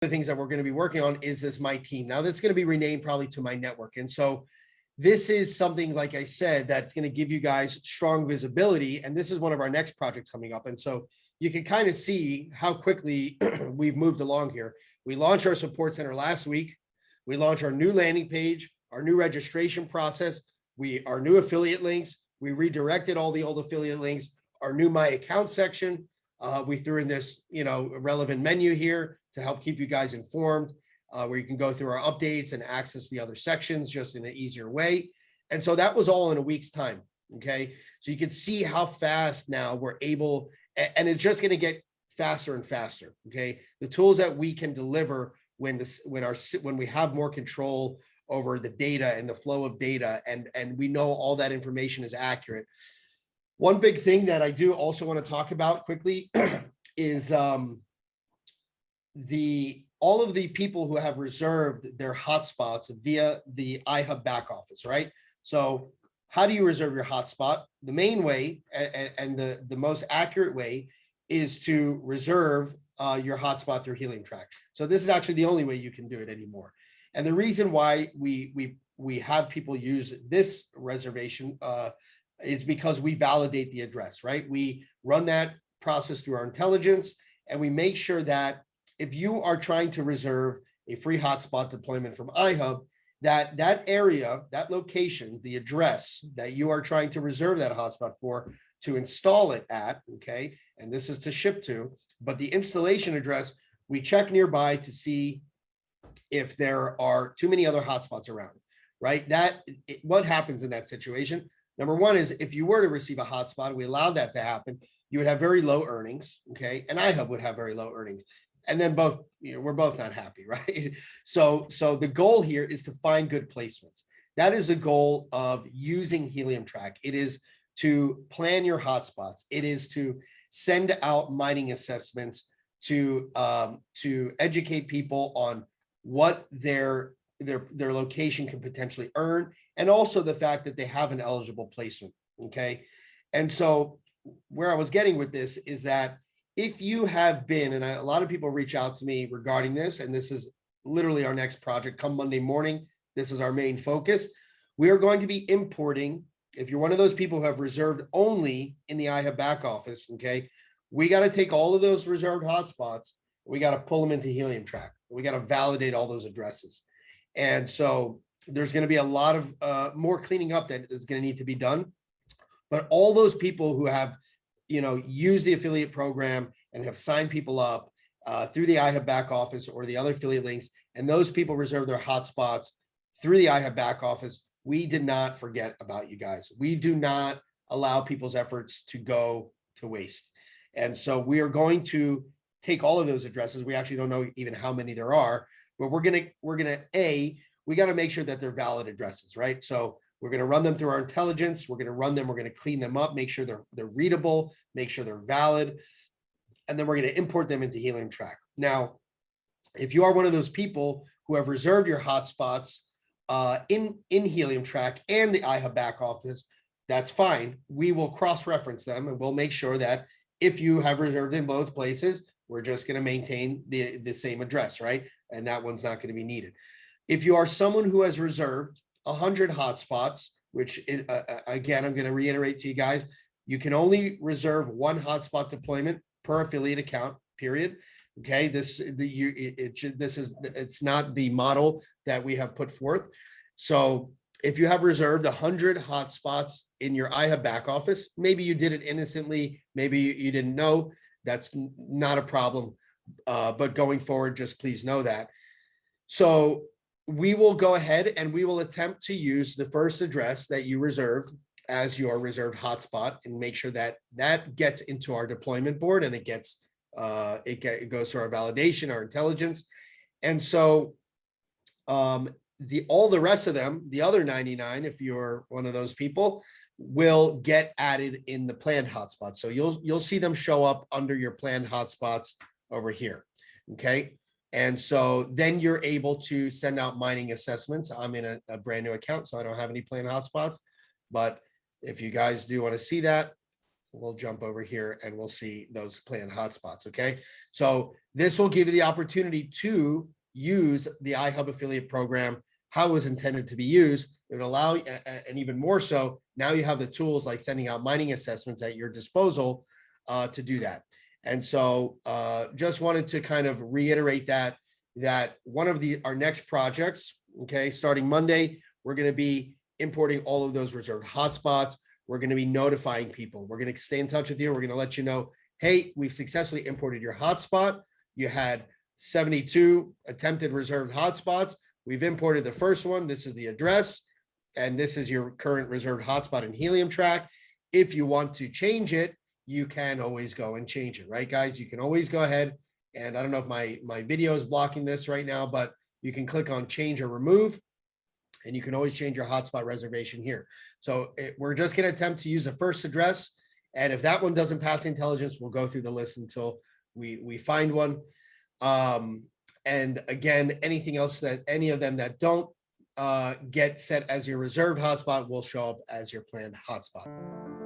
the things that we're going to be working on is this My Team. Now that's going to be renamed probably to My Network. And so this is something, like I said, that's going to give you guys strong visibility. And this is one of our next projects coming up. And so you can kind of see how quickly we've moved along here. We launched our support center last week. We launched our new landing page, our new registration process, our new affiliate links. We redirected all the old affiliate links, our new My Account section. We threw in this, relevant menu here to help keep you guys informed, where you can go through our updates and access the other sections just in an easier way. And so that was all in a week's time. Okay. So you can see how fast now we're able, and it's just going to get faster and faster. Okay. The tools that we can deliver when we have more control over the data and the flow of data, and we know all that information is accurate. One big thing that I do also want to talk about quickly is all of the people who have reserved their hotspots via the iHub back office, right? So how do you reserve your hotspot? The main way and the most accurate way is to reserve your hotspot through Helium Track. So this is actually the only way you can do it anymore. And the reason why we have people use this reservation is because we validate the address, right? We run that process through our intelligence, and we make sure that if you are trying to reserve a free hotspot deployment from iHub, that area, that location, the address that you are trying to reserve that hotspot for, to install it at, okay, and this is to ship to, but the installation address, we check nearby to see if there are too many other hotspots around, right? What happens in that situation? Number one is if you were to receive a hotspot, we allowed that to happen, you would have very low earnings, okay? And iHub would have very low earnings. And then we're both not happy, right? So the goal here is to find good placements. That is the goal of using Helium Track. It is to plan your hotspots. It is to send out mining assessments to educate people on what their location can potentially earn, and also the fact that they have an eligible placement, okay? And so where I was getting with this is that if you have been, and a lot of people reach out to me regarding this, and this is literally our next project come Monday morning, this is our main focus. We are going to be importing, if you're one of those people who have reserved only in the iHub back office, okay, we got to take all of those reserved hotspots, we got to pull them into Helium Track. We got to validate all those addresses. And so there's going to be a lot of more cleaning up that is going to need to be done. But all those people who have, used the affiliate program and have signed people up through the iHub back office or the other affiliate links, and those people reserve their hotspots through the iHub back office, we did not forget about you guys. We do not allow people's efforts to go to waste. And so we are going to take all of those addresses. We actually don't know even how many there are, but we got to make sure that they're valid addresses, right? So we're going to run them through our intelligence. We're going to clean them up, make sure they're readable, make sure they're valid. And then we're going to import them into Helium Track. Now, if you are one of those people who have reserved your hotspots in Helium Track and the iHub back office, that's fine. We will cross-reference them, and we'll make sure that if you have reserved in both places, we're just going to maintain the same address, right? And that one's not going to be needed. If you are someone who has reserved 100 hotspots, which is, again, I'm going to reiterate to you guys, you can only reserve one hotspot deployment per affiliate account, period. Okay, it's not the model that we have put forth. So if you have reserved 100 hotspots in your iHub back office, maybe you did it innocently, maybe you didn't know, that's not a problem. But going forward, just please know that. So we will go ahead and we will attempt to use the first address that you reserved as your reserved hotspot and make sure that that gets into our deployment board and it goes to our validation, our intelligence. And so all the rest of them, the other 99, if you're one of those people, will get added in the planned hotspots. So you'll see them show up under your planned hotspots over here. Okay. And so then you're able to send out mining assessments. I'm in a brand new account, so I don't have any planned hotspots. But if you guys do want to see that, we'll jump over here and we'll see those planned hotspots. Okay. So this will give you the opportunity to use the iHub affiliate program how it was intended to be used. It would allow, and even more so, now you have the tools like sending out mining assessments at your disposal to do that. And so just wanted to kind of reiterate that one of our next projects, okay, starting Monday, we're going to be importing all of those reserved hotspots. We're going to be notifying people. We're going to stay in touch with you. We're going to let you know, hey, we've successfully imported your hotspot. You had 72 attempted reserved hotspots. We've imported the first one. This is the address, and this is your current reserved hotspot in Helium track. If you want to change it, you can always go and change it, right, guys? You can always go ahead, and I don't know if my video is blocking this right now, but you can click on change or remove, and you can always change your hotspot reservation here. So we're just going to attempt to use the first address, and if that one doesn't pass intelligence, we'll go through the list until we find one. And again, anything else that any of them that don't get set as your reserved hotspot will show up as your planned hotspot.